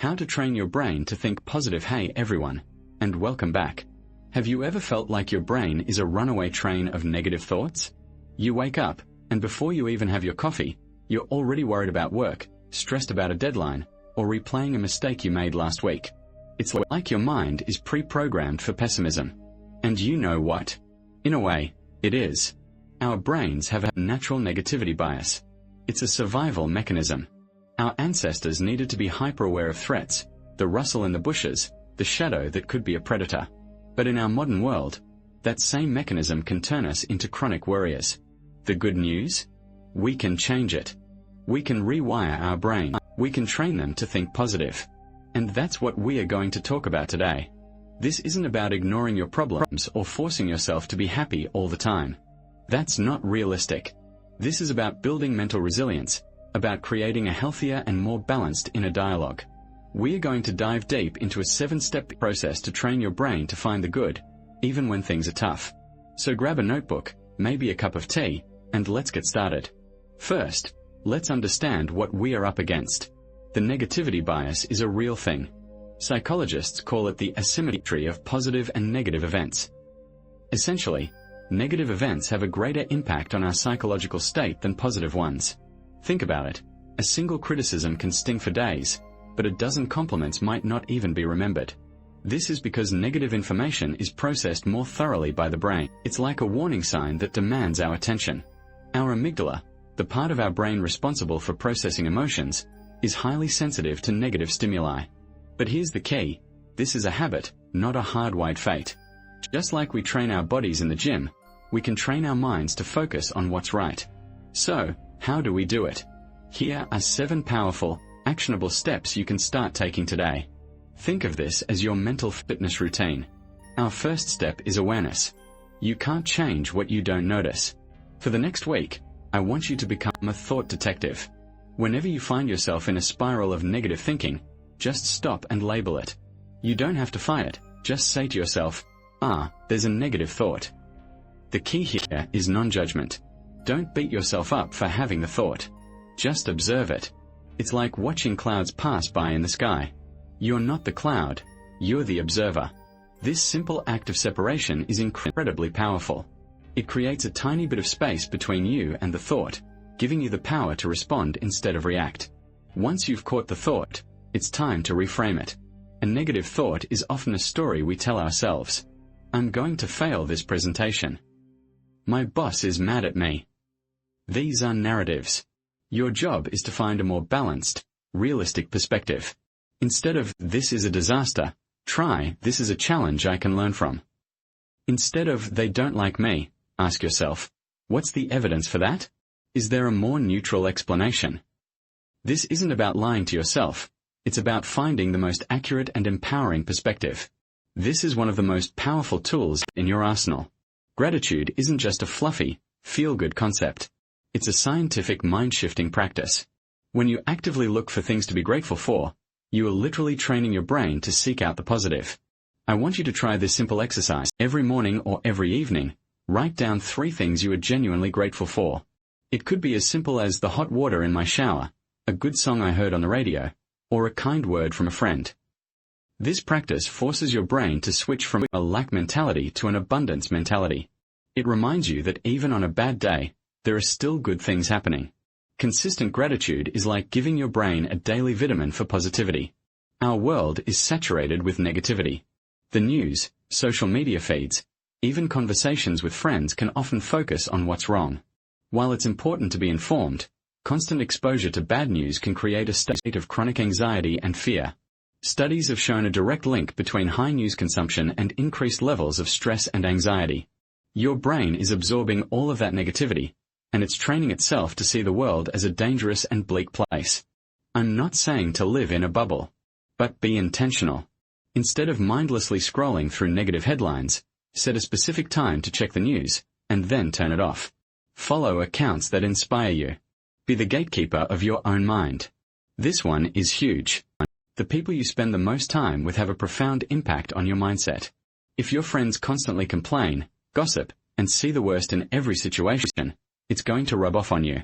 How to train your brain to think positive. Hey everyone, and welcome back. Have you ever felt like your brain is a runaway train of negative thoughts? You wake up, and before you even have your coffee, you're already worried about work, stressed about a deadline, or replaying a mistake you made last week. It's like your mind is pre-programmed for pessimism. And you know what? In a way, it is. Our brains have a natural negativity bias. It's a survival mechanism. Our ancestors needed to be hyper-aware of threats, the rustle in the bushes, the shadow that could be a predator. But in our modern world, that same mechanism can turn us into chronic worriers. The good news? We can change it. We can rewire our brain. We can train them to think positive. And that's what we are going to talk about today. This isn't about ignoring your problems or forcing yourself to be happy all the time. That's not realistic. This is about building mental resilience, about creating a healthier and more balanced inner dialogue. We are going to dive deep into a 7-step process to train your brain to find the good, even when things are tough. So grab a notebook, maybe a cup of tea, and let's get started. First, let's understand what we are up against. The negativity bias is a real thing. Psychologists call it the asymmetry of positive and negative events. Essentially, negative events have a greater impact on our psychological state than positive ones. Think about it. A single criticism can sting for days, but a dozen compliments might not even be remembered. This is because negative information is processed more thoroughly by the brain. It's like a warning sign that demands our attention. Our amygdala, the part of our brain responsible for processing emotions, is highly sensitive to negative stimuli. But here's the key: this is a habit, not a hardwired fate. Just like we train our bodies in the gym, we can train our minds to focus on what's right. So, how do we do it? Here are 7 powerful, actionable steps you can start taking today. Think of this as your mental fitness routine. Our first step is awareness. You can't change what you don't notice. For the next week, I want you to become a thought detective. Whenever you find yourself in a spiral of negative thinking, just stop and label it. You don't have to fight it, just say to yourself, there's a negative thought. The key here is non-judgment. Don't beat yourself up for having the thought. Just observe it. It's like watching clouds pass by in the sky. You're not the cloud, you're the observer. This simple act of separation is incredibly powerful. It creates a tiny bit of space between you and the thought, giving you the power to respond instead of react. Once you've caught the thought, it's time to reframe it. A negative thought is often a story we tell ourselves. I'm going to fail this presentation. My boss is mad at me. These are narratives. Your job is to find a more balanced, realistic perspective. Instead of, this is a disaster, try, this is a challenge I can learn from. Instead of, they don't like me, ask yourself, what's the evidence for that? Is there a more neutral explanation? This isn't about lying to yourself. It's about finding the most accurate and empowering perspective. This is one of the most powerful tools in your arsenal. Gratitude isn't just a fluffy, feel-good concept. It's a scientific mind-shifting practice. When you actively look for things to be grateful for, you are literally training your brain to seek out the positive. I want you to try this simple exercise. Every morning or every evening, write down 3 things you are genuinely grateful for. It could be as simple as the hot water in my shower, a good song I heard on the radio, or a kind word from a friend. This practice forces your brain to switch from a lack mentality to an abundance mentality. It reminds you that even on a bad day, there are still good things happening. Consistent gratitude is like giving your brain a daily vitamin for positivity. Our world is saturated with negativity. The news, social media feeds, even conversations with friends can often focus on what's wrong. While it's important to be informed, constant exposure to bad news can create a state of chronic anxiety and fear. Studies have shown a direct link between high news consumption and increased levels of stress and anxiety. Your brain is absorbing all of that negativity, and it's training itself to see the world as a dangerous and bleak place. I'm not saying to live in a bubble, but be intentional. Instead of mindlessly scrolling through negative headlines, set a specific time to check the news, and then turn it off. Follow accounts that inspire you. Be the gatekeeper of your own mind. This one is huge. The people you spend the most time with have a profound impact on your mindset. If your friends constantly complain, gossip, and see the worst in every situation, it's going to rub off on you.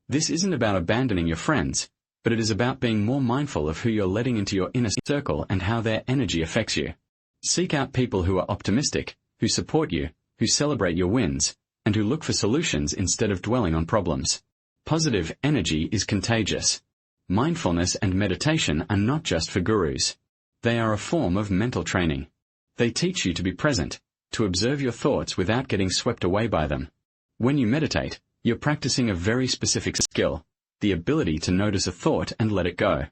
This isn't about abandoning your friends, but it is about being more mindful of who you're letting into your inner circle and how their energy affects you. Seek out people who are optimistic, who support you, who celebrate your wins, and who look for solutions instead of dwelling on problems. Positive energy is contagious. Mindfulness and meditation are not just for gurus. They are a form of mental training. They teach you to be present, to observe your thoughts without getting swept away by them. When you meditate, you're practicing a very specific skill, the ability to notice a thought and let it go.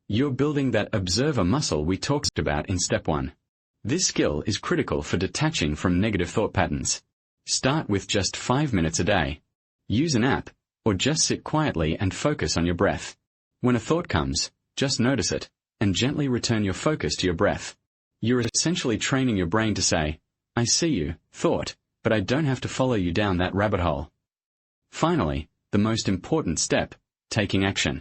You're building that observer muscle we talked about in step 1. This skill is critical for detaching from negative thought patterns. Start with just 5 minutes a day. Use an app, or just sit quietly and focus on your breath. When a thought comes, just notice it, and gently return your focus to your breath. You're essentially training your brain to say, "I see you, thought, but I don't have to follow you down that rabbit hole." Finally, the most important step, taking action.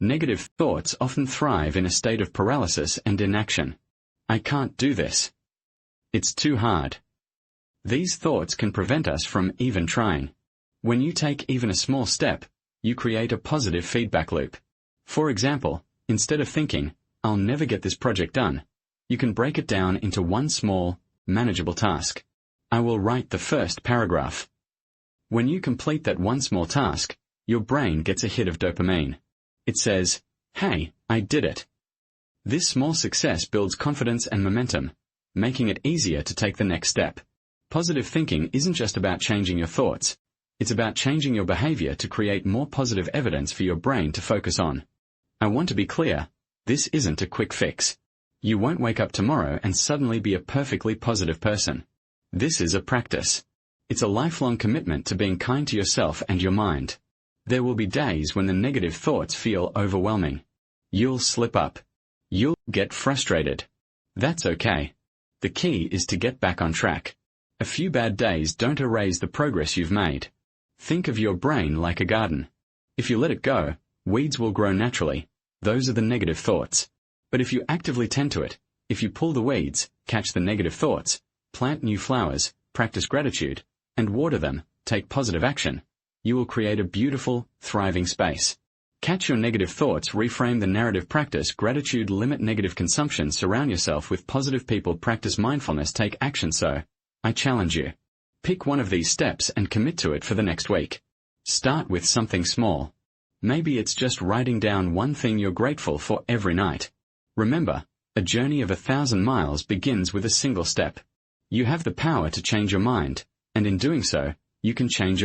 Negative thoughts often thrive in a state of paralysis and inaction. I can't do this. It's too hard. These thoughts can prevent us from even trying. When you take even a small step, you create a positive feedback loop. For example, instead of thinking, "I'll never get this project done," you can break it down into one small, manageable task. I will write the first paragraph. When you complete that one small task, your brain gets a hit of dopamine. It says, "Hey, I did it." This small success builds confidence and momentum, making it easier to take the next step. Positive thinking isn't just about changing your thoughts. It's about changing your behavior to create more positive evidence for your brain to focus on. I want to be clear, this isn't a quick fix. You won't wake up tomorrow and suddenly be a perfectly positive person. This is a practice. It's a lifelong commitment to being kind to yourself and your mind. There will be days when the negative thoughts feel overwhelming. You'll slip up. You'll get frustrated. That's okay. The key is to get back on track. A few bad days don't erase the progress you've made. Think of your brain like a garden. If you let it go, weeds will grow naturally. Those are the negative thoughts. But if you actively tend to it, if you pull the weeds, catch the negative thoughts, plant new flowers, practice gratitude, and water them, take positive action, you will create a beautiful, thriving space. Catch your negative thoughts, reframe the narrative, practice gratitude, limit negative consumption, surround yourself with positive people, practice mindfulness, take action. So, I challenge you. Pick one of these steps and commit to it for the next week. Start with something small. Maybe it's just writing down one thing you're grateful for every night. Remember, a journey of 1,000 miles begins with a single step. You have the power to change your mind, and in doing so, you can change your life.